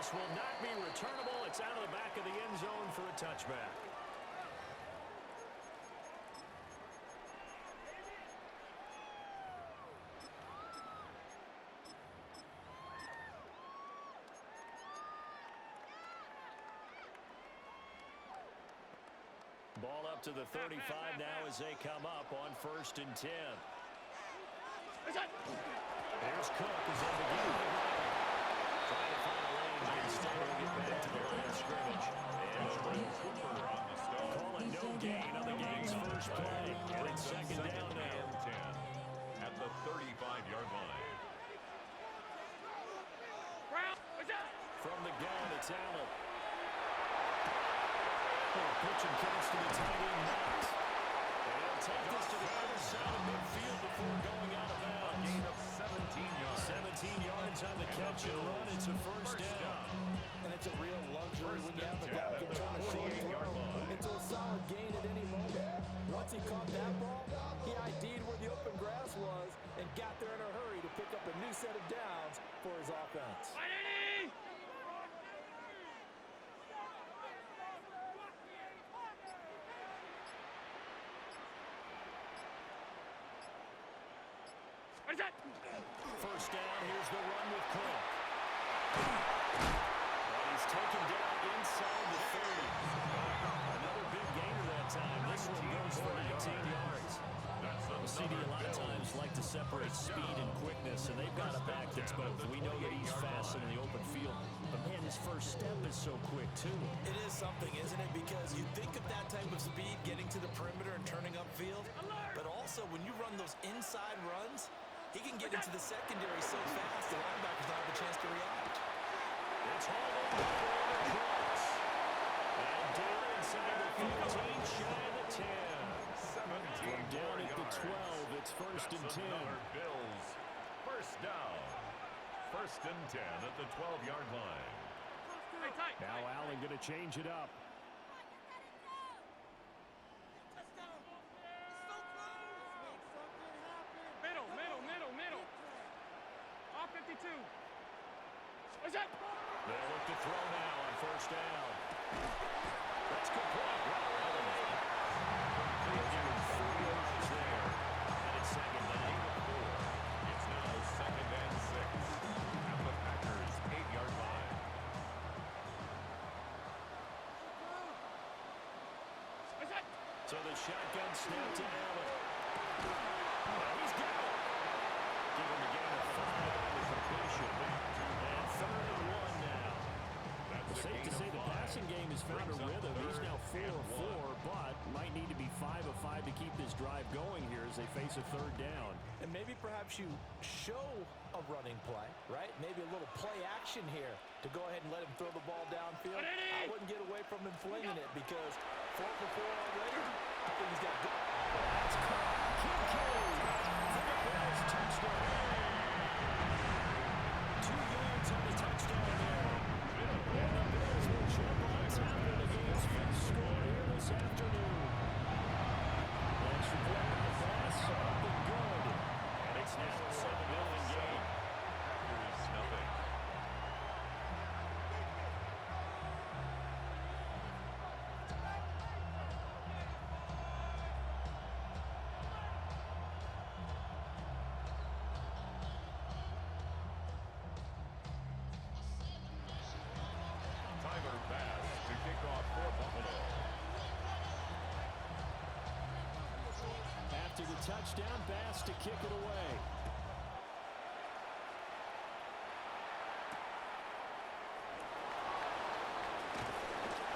This will not be returnable. It's out of the back of the end zone for a touchback. Ball up to the 35 now as they come up on 1st and 10. There's Cook as they begin. Trying to find a range, but instead he'll get back to the line of scrimmage. And call it no gain on the game's first play. And it's 2nd down now. 10 at the 35-yard line. From the gun, it's Allen. Pitch and catch to the tight end Knox. And he'll take this to the other side of midfield before going out of bounds. A gain of 17 yards. 17 yards on the catch and run. It's a first down. And it's a real luxury when you have a guy who can turn a short throw into a solid gain at any moment. Once he caught that ball, he ID'd where the open grass was and got there in a hurry to pick up a new set of downs for his offense. First down, here's the run with Cook. And he's taken down inside the 30. Another big gainer that time. This one goes for 19 yards. The CD a lot of times like to separate speed and quickness, and they've got a back that's both. We know that he's fast in the open field, but man, his first step is so quick too. It is something, isn't it? Because you think of that type of speed getting to the perimeter and turning upfield, but also when you run those inside runs, he can get into the secondary so fast, the linebackers don't have a chance to react. It's hauled over across. And down inside the 15, shy of the 10. 17 From down at the 12, it's 1st and 10. Bills. First down. 1st and 10 at the 12-yard line. Now Allen going to change it up. Middle. All 52. What's that? They'll look to throw now on 1st down. That's complete. Given 4 yards there. And it's 2nd down. It's now 2nd and 6 at the Packers' 8-yard line. What's that? So the shotgun snap to Allen. He's got it. Give him a gain of 5 on the completion. And 3rd and 1 now. It's safe to say the passing game has found a rhythm. He's now 4 of 4, but might need to be 5 of 5 to keep this drive going here as they face a 3rd down. And maybe perhaps you show a running play, right? Maybe a little play action here to go ahead and let him throw the ball downfield. I wouldn't get away from him flinging it because 4 for 4 already, I think he's got good. That's Kincaid for the Bills touchdown. 2 yards on the touchdown there. And the Bills will jump on top of the game's first score here this afternoon. Extra point on the pass, up and good. And it's now a 7-0 game. Packers nothing. Tyler Bass to kick off for Buffalo. After the touchdown, Bass to kick it away.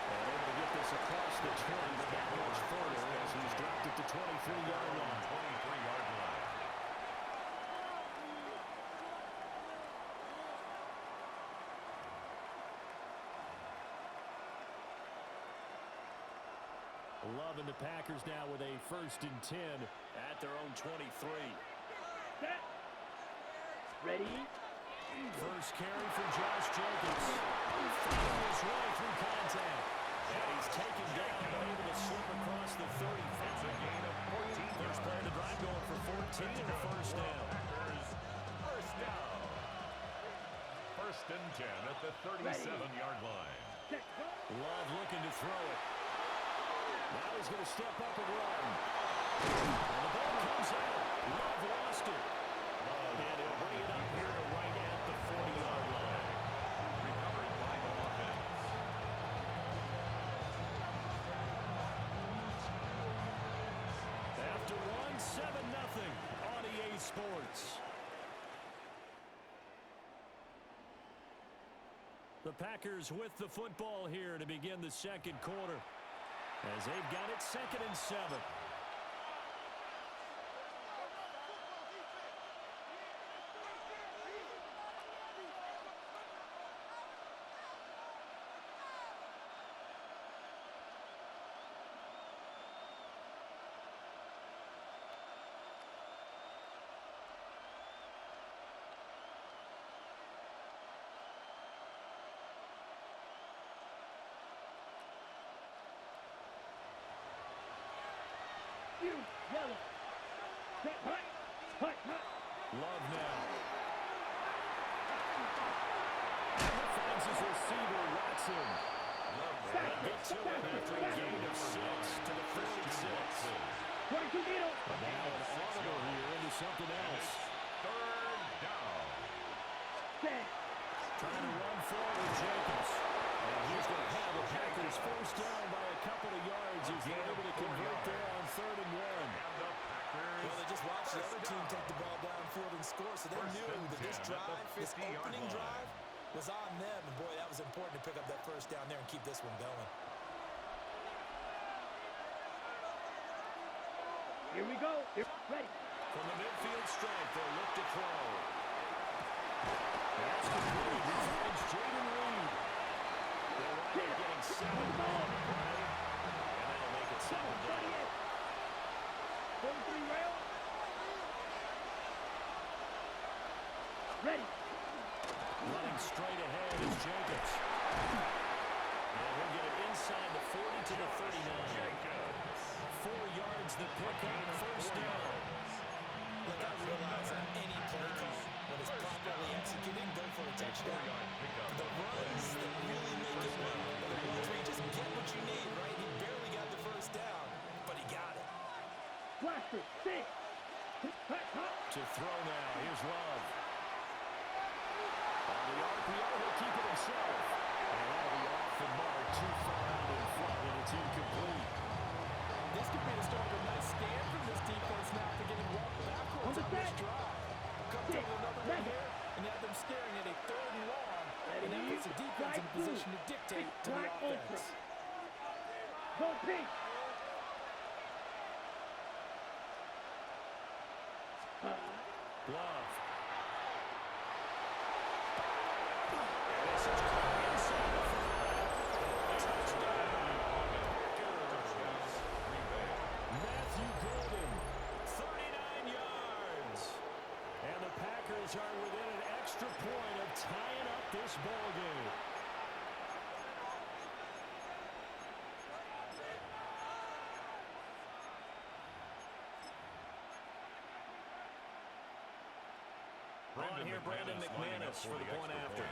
And able to get this across the 20, but not much further as he's dropped it to 23-yard line. 23-yard line. Loving the Packers now with a 1st and 10 at their own 23. Ready? First carry for Josh Jacobs. Fighting his way through contact. And he's taken down, able to slip across the 35. It's a gain of 14. First play of the drive going for 14 and a first down. Packers, first down. 1st and 10 at the 37-yard line. Love looking to throw it. Now he's going to step up and run. And the ball comes out. Love lost it. And he'll bring it up here to right at the 40-yard line. Recovered by the offense. After one, 7-0 on EA Sports. The Packers with the football here to begin the second quarter, as they've got it 2nd and 7. Love now. Finds his receiver, Watson. Get to it after a gain of 6 to the 46. Now an audible here into something else. Third down. Trying to run forward, Jacobs. And he's going to have the Packers first down by a couple of yards as they're able to convert there on 3rd and 1. Well, they just watched the other team take the ball downfield and score, so they knew that this drive, this opening drive, was on them. And, boy, that was important to pick up that first down there and keep this one going. Here we go. Ready. From the midfield stripe, they'll look to throw. That's complete. He finds Jaden Reed. They're right getting 7 on the play. And that'll make it 7 down. 43 rail. Ready. Running straight ahead is Jacobs. And he'll get it inside the 40 to the 39. 4 yards the pickup, first down. Look, I realize on any play call, when it's properly executed, go for a touchdown. The runs that really make it win are the ones where you just get what you need, right? He barely got the first down, but he got it. Blaster, 6. To throw now, here's Love. On the RPO, he'll keep it himself. And that'll be off the mark, too far out in front, and it's incomplete. This could be the start of a nice scan from this defense now for getting walked backwards on this drive. Come to another one here, and you have them staring at a 3rd and long, and that puts the defense in a position to dictate to the offense. Go pink. Love. Matthew Golden, 39 yards. And the Packers are within an extra point of tying up this ball game. On here, Brandon McManus for the point after.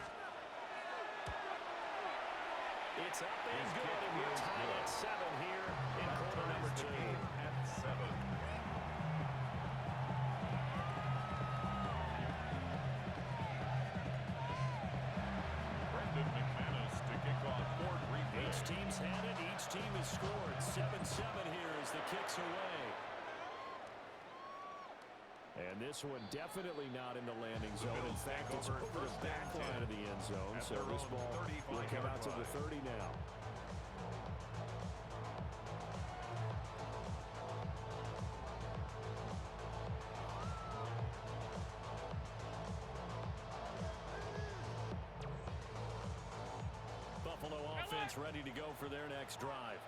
It's up and good, and we're tied at 7 here in quarter number 2. At 7. Brandon McManus to kick off for Green Bay. Each team's had it. Each team has scored. 7-7 here as the kick's away. And this one definitely not in the landing zone. In fact, it's over the back line of the end zone. So this ball will come out to the 30 now. Buffalo offense ready to go for their next drive.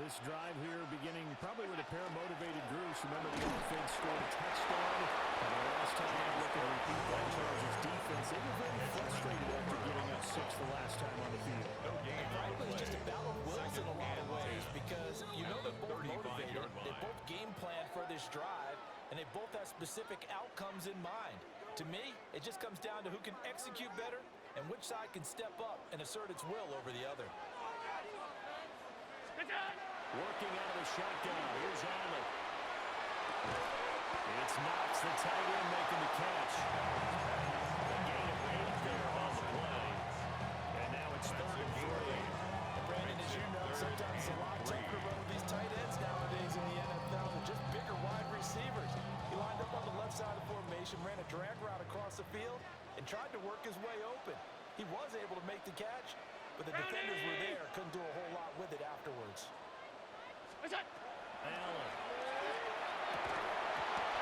This drive here beginning probably with a pair of motivated groups. Remember, the offense scored a touchdown. And the last time I looked at repeat that Chargers defense, they were very frustrated after giving up 6 the last time on the field. And frankly, it's just a battle of wills in a lot of ways because you know they're both motivated, they both game plan for this drive, and they both have specific outcomes in mind. To me, it just comes down to who can execute better and which side can step up and assert its will over the other. Working out of the shotgun. Here's Allen. It's Knox, the tight end, making the catch. A gain of 8 there on the play. And now it's 3rd and 3. Brandon, as you know, sometimes it's a lot tougher to run with these tight ends nowadays in the NFL. They're just bigger wide receivers. He lined up on the left side of the formation, ran a drag route across the field, and tried to work his way open. He was able to make the catch, but the defenders were there. Couldn't do a whole lot with it afterwards. Allen.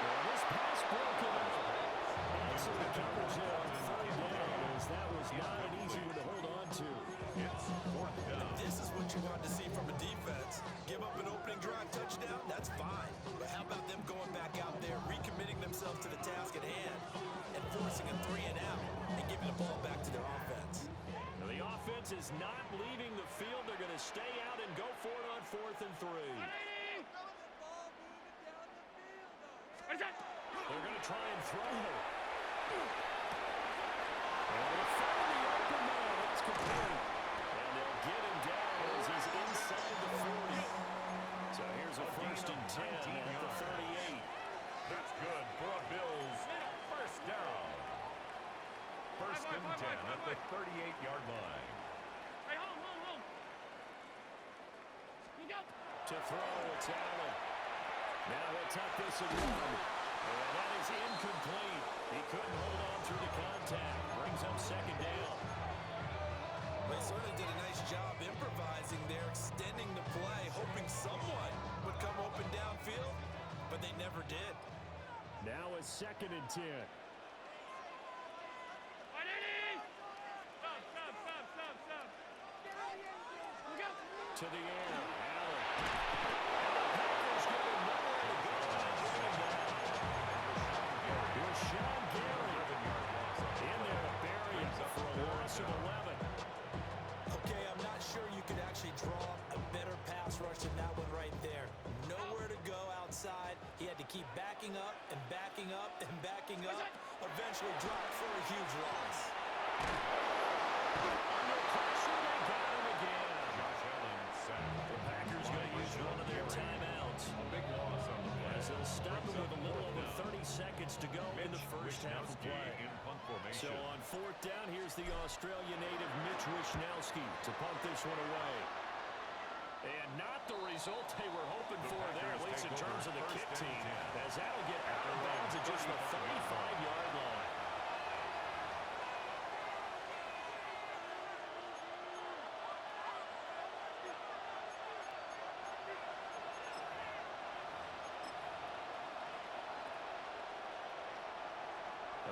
Well, this pass broken up. And so he covers it on 3rd down, as that was not an easy one to hold on to. It's 4th down. This is what you want to see from a defense. Give up an opening drive touchdown, that's fine. But how about them going back out there, recommitting themselves to the task at hand, and forcing a 3 and out, and giving the ball back to their offense? Now, the offense is not leaving the field. They're going to stay out and go for it on 4th and 3. They're going to try and throw. And they'll find the open man. That's complete. And they'll get him down as he's inside the 40. So here's a 1st and 10 at the 38. That's good for a Bills 1st down. 1st and 10 at the 38-yard line. To throw, it's Allen. Now he'll tuck this and run. And that is incomplete. He couldn't hold on through the contact. Brings up 2nd down. They certainly did a nice job improvising there, extending the play, hoping someone would come open downfield, but they never did. Now a 2nd and 10. To the air, Allen. Packers get him nowhere to go. Here's Sean Gary in there to bury him for a loss of 11. Okay, I'm not sure you could actually draw a better pass rush than that one right there. Nowhere to go outside. He had to keep backing up and backing up and backing up. Eventually dropped for a huge loss. Under pressure, they got him again. Josh Allen sacked. The Packers going to use one of their timeouts. A big loss on the play. As they'll stop him with a little over 30 seconds to go in the first half of play. In punt So formation. on 4th down, here's the Australia native Mitch Wishnowsky to punt this one away. And not the result they were hoping for there, at least in terms of the kick team, as that'll get out of bounds at just the 35-yard line.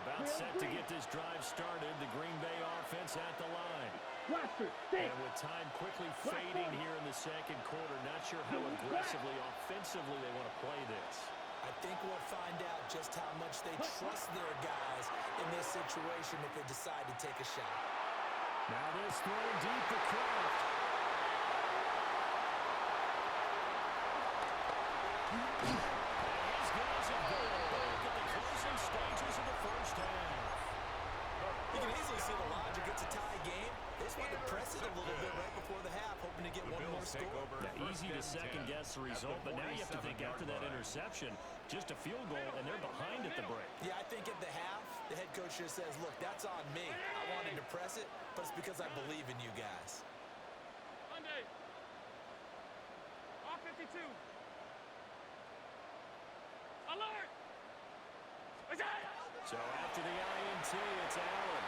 About set to get this drive started, the Green Bay offense at the line. And with time quickly fading here in the 2nd quarter, not sure how aggressively, offensively they want to play this. I think we'll find out just how much they trust their guys in this situation if they decide to take a shot. Now this throw deep to Kraft. These guys have gone back at the closing stages of the first half. You can easily see the logic. It's a tie game. They just want to press it a little bit right before the half, hoping to get one more score. Now, easy to second-guess the result, but now you have to think after that interception, just a field goal, and they're behind at the break. Yeah, I think at the half, the head coach just says, look, that's on me. I wanted to press it, but it's because I believe in you guys. Monday. R52. Alert! So after the INT, it's Allen.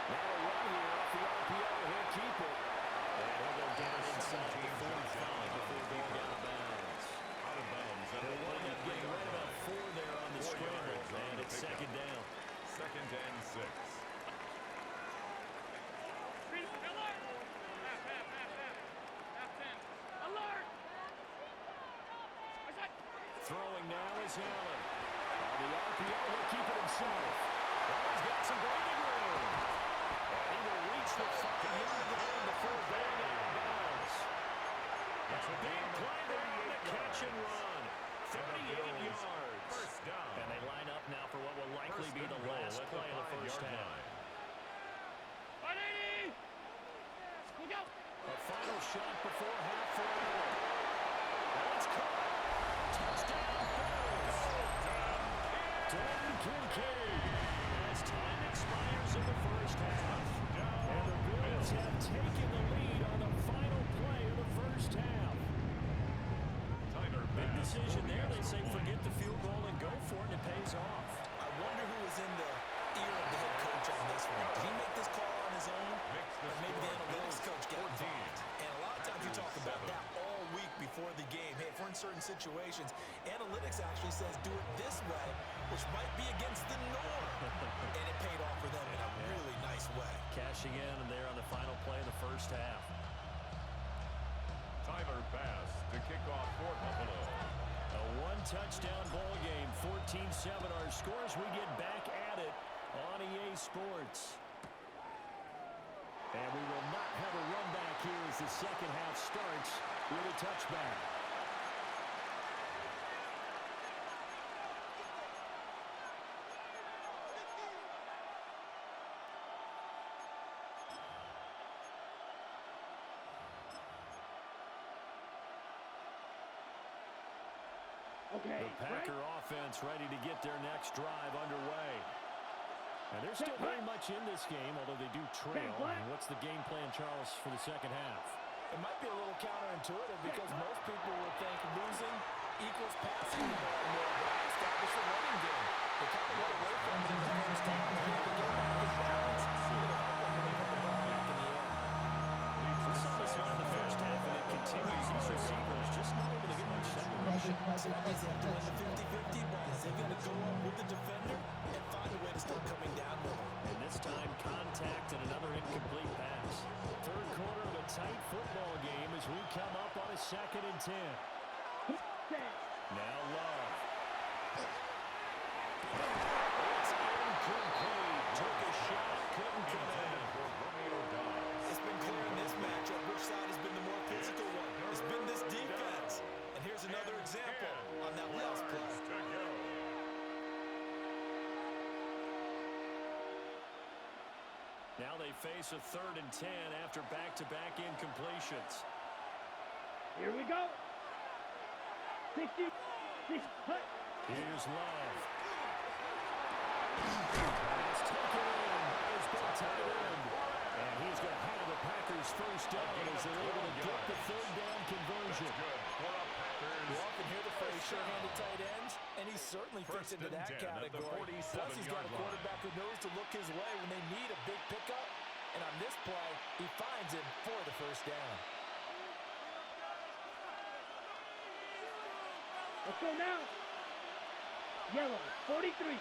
Now a run here off the RPO. He'll keep it. And he'll go down inside the 45 before going out of bounds. Out of bounds. They'll wind up getting right about 4 there on the scramble. And it's 2nd down. 2nd and 6. Alert! Half 10. Alert! Throwing now is Allen. On the RPO, he'll keep it himself. Oh, he's got some breathing room. And he will reach the 5-yard line before going out of bounds. That's a big play there on the catch and run. 38 yards. 1st down. And they line up now for what will likely be the last play of the first half. shot before half for Allen. That's caught. Touchdown, Bills. Dalton Kincaid. As time expires in the first half. And the Bills have taken the lead on the final play of the first half. Big decision there. They say forget the field goal and go for it, and it pays off. I wonder who was in the ear of the head coach on this one. Did he make this call on his own? Or maybe the analytics coach got involved? And a lot of times you talk about that all week before the game. Hey, if we're in certain situations, analytics actually says do it this way, which might be against the norm. And it paid off for them in a really nice way. Cashing in there on the final play of the first half. Tyler Bass to kick off for Buffalo. A one-touchdown ball game, 14-7 our scores. We get back at it on EA Sports. And we will not have a run back here as the second half starts with a touchback. Okay. The Packer offense ready to get their next drive underway. And they're still very much in this game, although they do trail. What's the game plan, Charles, for the second half? It might be a little counterintuitive because most people would think losing equals passing the ball more than establish a running game. They kind of went away from it in the first half. They had to get back in balance. It'll help them when they put the ball back in the air. We saw this one in the first half, and it continues. These receivers just not able to get much separation. So that means they have to win the 50-50 ball. They've got to go up with the defender and find a way to start coming down with him. And this time, contact and another incomplete pass. Third quarter of a tight football game as we come up on a 2nd and 10. Now Love. It's incomplete. Took a shot, couldn't come in. It's been clear in this matchup which side has been the more physical one. It's been this defense. And here's another example on that last play. Now they face a 3rd and 10 after back-to-back incompletions. Here we go. 60. Here's Love. Pass taken in. It's been tied in. And he's going to have the Packers first down as they're able to get the 3rd down conversion. You often hear the phrase sure-handed tight ends, and he certainly fits into that category. Plus, he's got a quarterback who knows to look his way when they need a big pickup. And on this play, he finds him for the first down. Let's go now. Yellow, 43.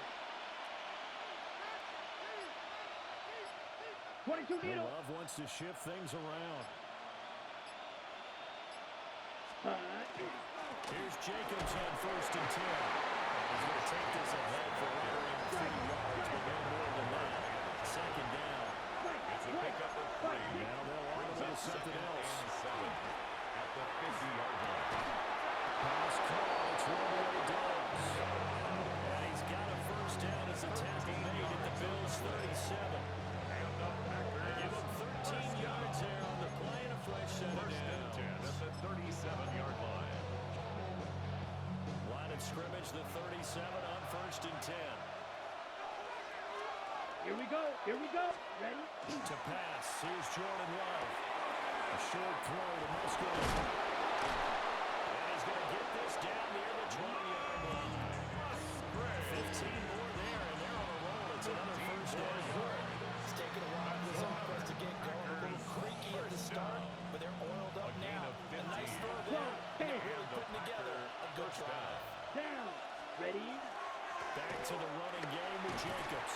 22 needle. Love wants to shift things around. Here's Jacobs on 1st and 10. He's going to take this ahead for right around 3 yards, but no more than that. 2nd down. It's a pickup of 3. Now they'll audible something else. At the 50-yard line. Pass call. It's one-way Dobbs. And he's got a first down as the tackle made at the Bills' 37. They give him 13 yards there on the play and a fresh set of downs. At the 37-yard line. Line of scrimmage, the 37 on 1st and 10. Here we go. Here we go. Ready? To pass. Here's Jordan Love. A short throw to Musgrave. And he's going to get this down near the 20-yard line. 15 more there, and they're on a roll. It's another first down. It's taken a while for this offense to get going. A little creaky at the start, but they're oiled up now. A nice throw there, and they're really putting together a good drive. Down. Ready? Back to the running game with Jacobs.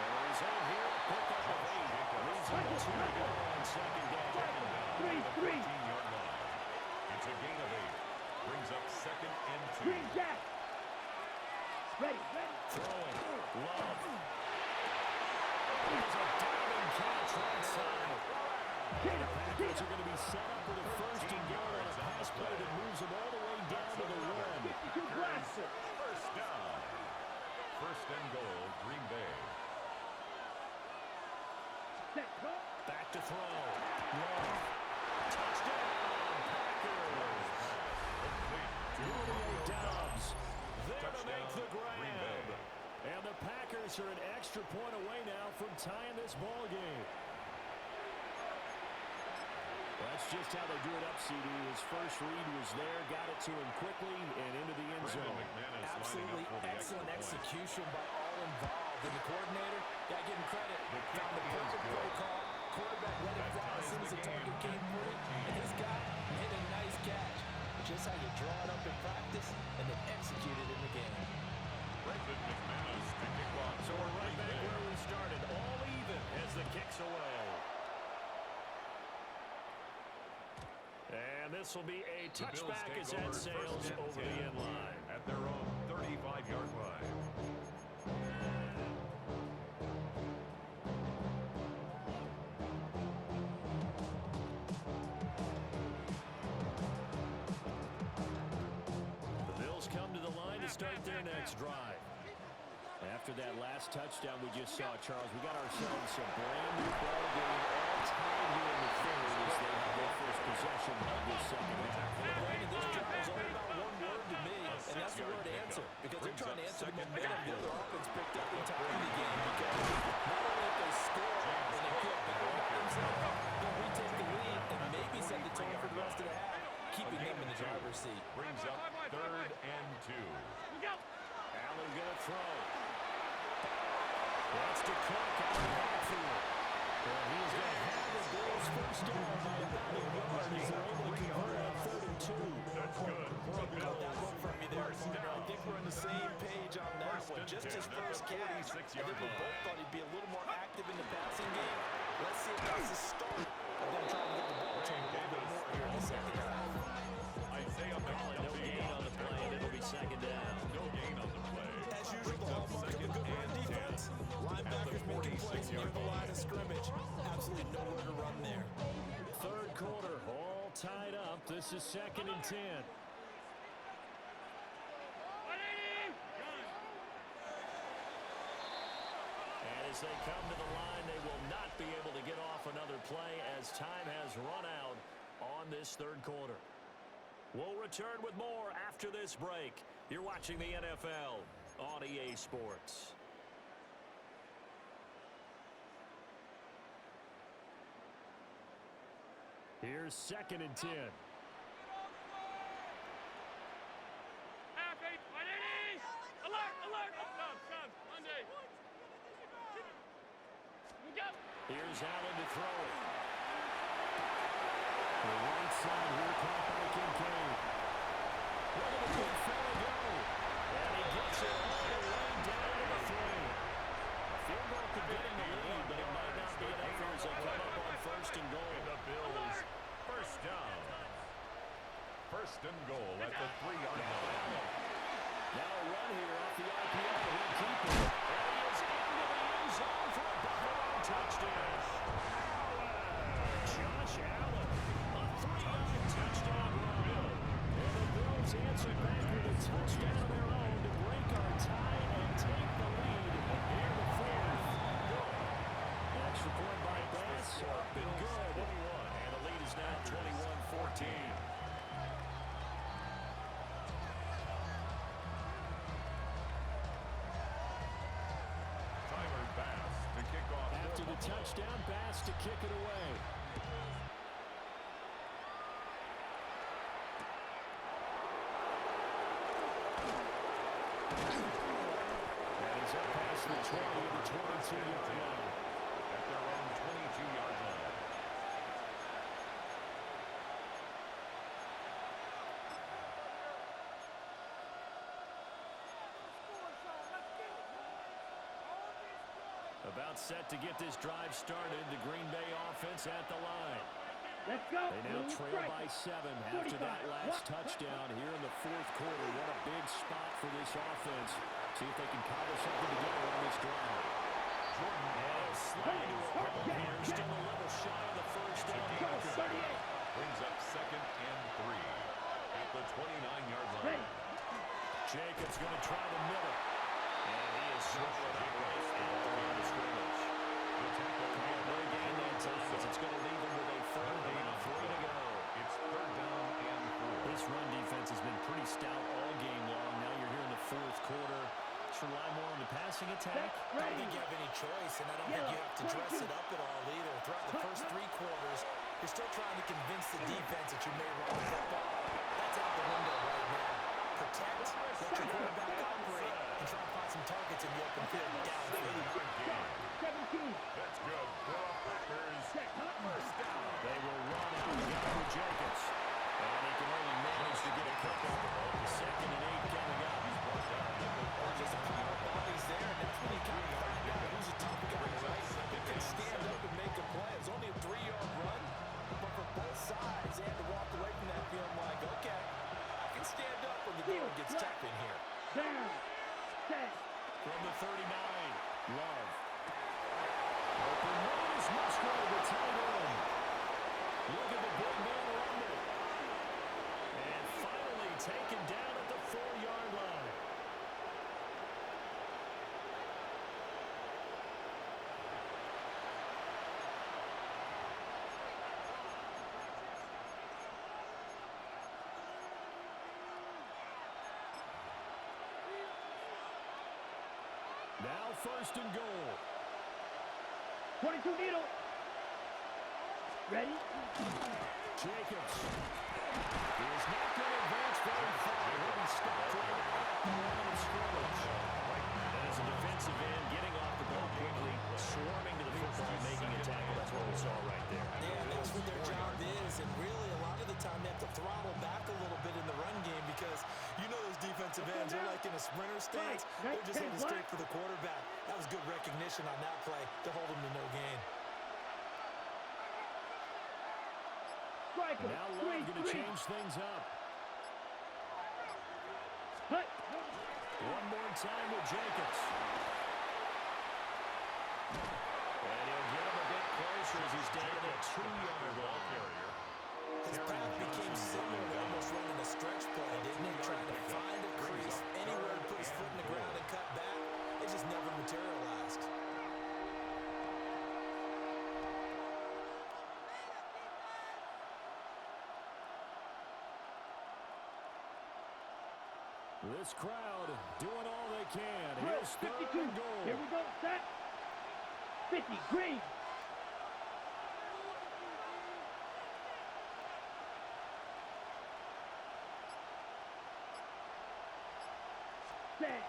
And he's in here, pick up of 8. Leaves him 2 to go on 2nd down. 3-3. 15-yard line. It's a gain of 8. Brings up 2nd and 2. Green Jack. Ready. Throwing. Love. There's a diving catch right side. The Packers are going to be set up with a 1st and goal on a pass play that moves them all the way down to the 1. 52 blaster. First down. 1st and goal, Green Bay. Set. Go. Back to throw. Love. Touchdown, Packers. Julio Dobbs there to make the grab. And the Packers are an extra point away now from tying this ball game. That's just how they do it up, CD. His first read was there, got it to him quickly, and into the end zone. Absolutely excellent execution by all involved. And the coordinator, got to give him credit. Found the perfect play call. Quarterback let it fly as soon as the target came free. And this guy made a nice catch. Just how you draw it up in practice and then execute it in the game. So we're right back where we started. All even as the kick's away. And this will be a touchback as that sails over the end line. At their own 35-yard line. The Bills come to the line to start their next drive. After that last touchdown we just saw, Charles, we got ourselves a brand new ball game all tied here in the third as they have their first possession of this second half. Brandon, this drive is only about one word to me, and that's the word answer. Because they're trying to answer the momentum the other offense picked up in time in the game. Because not only if they score and they feel better about themselves, they'll retake the lead and maybe set the tone for the rest of the half, keeping them in the driver's seat. Brings up 3rd and 2. Allen going to throw. That's to Cook out of the backfield. And he's going to have the Bills first down by about a yard as they're able to convert on 3rd and 2. That's good. Got that look from me there. I think we're on the same page on that one. Just his first catch. I think we both thought he'd be a little more active in the passing game. Let's see if that's the start of them trying to get the ball to him a little bit more here in the second half. Isaiah No gain on the play, and it'll be second down. No gain on the play. As usual, the hallmark of a good run defense. Linebackers making plays near the line of scrimmage. Absolutely nowhere to run there. Third quarter, all tied up. This is 2nd and 10. And as they come to the line, they will not be able to get off another play as time has run out on this third quarter. We'll return with more after this break. You're watching the NFL on EA Sports. Here's 2nd and 10. Here's Allen to throw it. The right side here caught by Kincaid. Look at the big fella go. And he gets it all the way down to the 3. Field goal could get him the lead, but it might not be enough here as they come up on 1st and goal. The Bills first down. 1st and goal at the 3-yard line. Now a run here off the RPO. He'll keep it. And he is into the end zone for a Buffalo touchdown. Josh Allen, a 3-yard touchdown run. And the Bills answer back with a touchdown of their own to break our tie and take the lead here in the 4th. Extra point by Bass. Up and good. And the lead is now 21-14. After the touchdown, Bass to kick it away. And he's up past the 20 to the 22-yard line. At their own 22-yard line. About set to get this drive started. The Green Bay offense at the line. Let's go. They now trail by 7 after that last touchdown here in the 4th quarter. What a big spot for this offense. See if they can cobble something together on this drive. And slide to a ball here. Still a little shy of the first down. Brings up 2nd and 3 at the 29-yard line. Jacobs going to try the middle. And he is swallowed up right at the line of scrimmage. No gain that time. It's going to leave him with a 3rd and 3 to go. this run defense has been pretty stout all game long. Now you're here in the fourth quarter. Just rely more on the passing attack. I don't think you have any choice, and I don't think you have to dress it up at all either. Throughout the first three quarters, you're still trying to convince the defense that you may run the football. That's out the window right now. Protect, let your quarterback operate, and try to find some targets in the open field downfield. 17. That's good. For the Packers, first down. They will run out the guy with Jacobs. And he can only manage to get a couple. Second and 8 coming up. Just a pile of bodies there, and that's when you kind of find out who's a tough guy, right? Who can stand up and make a play. It's only a 3-yard run, but for both sides, they had to walk away from that feeling like, okay, I can stand up when the door gets tough in here. Down. Set. From the 39, Love. Open man is Musgrave, the tight end. Look at the big man rumble. And finally taken down at the 4-yard line. Now first and goal. 22 needle. Ready? Jacobs is not going to advance very far. He'll be stopped right at the line of scrimmage. And as a defensive end, getting off the ball quickly, swarming to the football, making a tackle. That's what we saw right there. Yeah, that's what their job is, and really a lot of the time they have to throttle back a little bit in the run game because you know those defensive ends are like in a sprinter stance. They're just heading straight for the quarterback. That was good recognition on that play to hold him to no gain. Striker. Now Love going to change things up. Hut. One more time with Jacobs. And he'll get him a bit closer as he's down at a 2-yard line. His path became similar to almost running a stretch play, didn't it? Trying to find a crease, anywhere to put his foot in the ground and cut back. It just never materialized. This crowd doing all they can. Drill. Here's third 52. and goal. Here we go. Set. 50. Green. Set.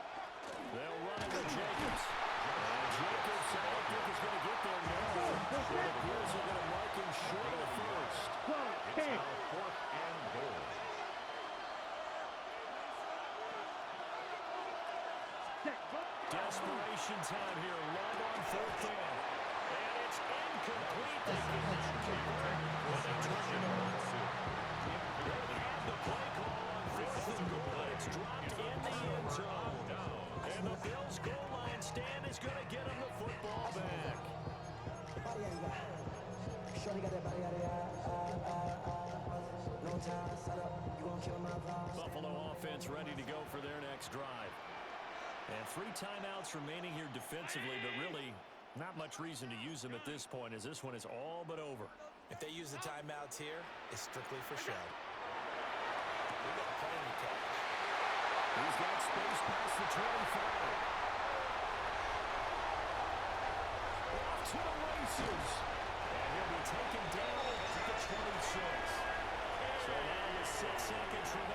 They'll run it with Jacobs. And Jacobs, I don't think is going to get there now. So the Bills are going to mark him short of the first. 12. 10. Now fourth and goal. Set. Desperation time here. Love on fourth down. And it's incomplete. They get that cover. When they turn it over. They have the play call on fourth and goal. It's dropped in the end zone. And the Bills goal line stand is going to get him the football back. Buffalo offense ready to go for their next drive. And 3 timeouts remaining here defensively, but really not much reason to use them at this point as this one is all but over. If they use the timeouts here, it's strictly for show. We've got plenty of cash. He's got space past the 25. Off to the races. And he'll be taken down at the 26. So now with 6 seconds remaining.